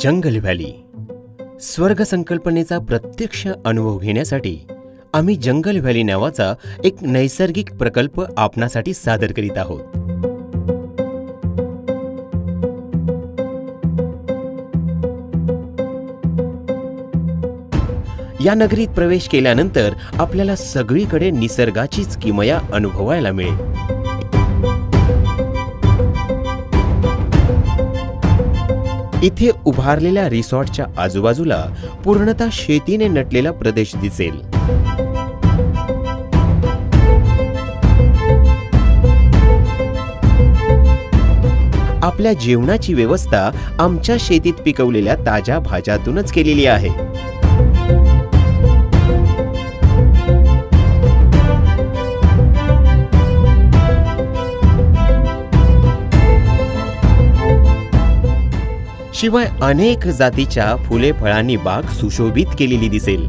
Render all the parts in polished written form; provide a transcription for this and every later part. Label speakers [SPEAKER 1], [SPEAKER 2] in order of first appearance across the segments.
[SPEAKER 1] जंगल valley स्वर्ग संकल्पनेचा प्रत्यक्ष अनुभव घेण्यासाठी आम्ही जंगल व्हॅली नावाचा एक नैसर्गिक प्रकल्प आपणासाठी सादर करीत आहोत। या नगरीत प्रवेश केल्यानंतर आपल्याला सगळीकडे निसर्गाचीच किमया अनुभवायला मिळेल। इथे उभारलेल्या रिसॉर्टच्या आजूबाजूला पूर्णतः शेतीने नटलेला प्रदेश दिसेल। आपल्या जेवणाची व्यवस्था आमच्या शेतीत पिकवलेल्या ताज्या भाज्यातूनच केलेली आहे। शिवाय अनेक जातीच्या फुले फळांनी बाग सुशोभित केलेली दिसेल।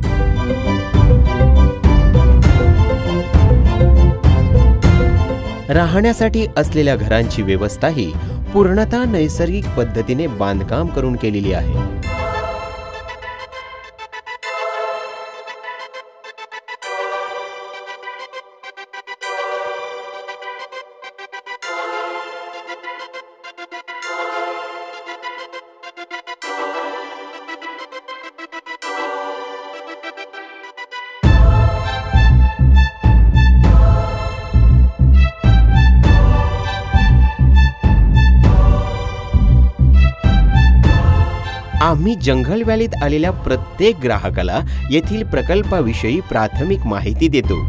[SPEAKER 1] राहण्यासाठी असलेल्या घरांची व्यवस्थाही पूर्णतः नैसर्गिक पद्धतीने बांधकाम करून केलेली आहे। आम्ही जंगल व्हॅलीत आलेल्या प्रत्येक ग्राहकाला येथील प्रकल्पाविषयी प्राथमिक माहिती देतो।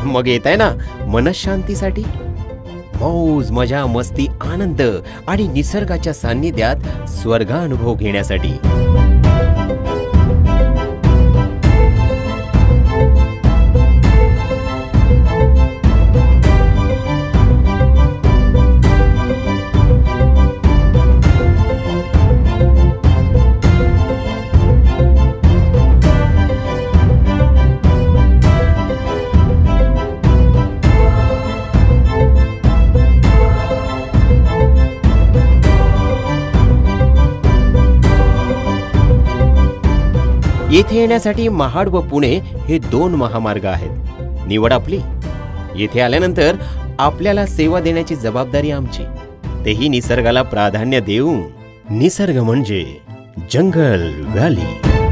[SPEAKER 1] मग येत आहे ना मनशांतीसाठी मौज मजा मस्ती आनंद आणि निसर्गाच्या सान्निध्यात स्वर्गानुभव घेण्यासाठी। येथे येण्यासाठी महाड व पुणे हे दोन महामार्ग आहेत। निवड आपली। येथे आल्यानंतर आपल्याला सेवा देण्याची जबाबदारी आमची, तेही निसर्गाला प्राधान्य देऊन। निसर्ग म्हणजे जंगल व्हॅली।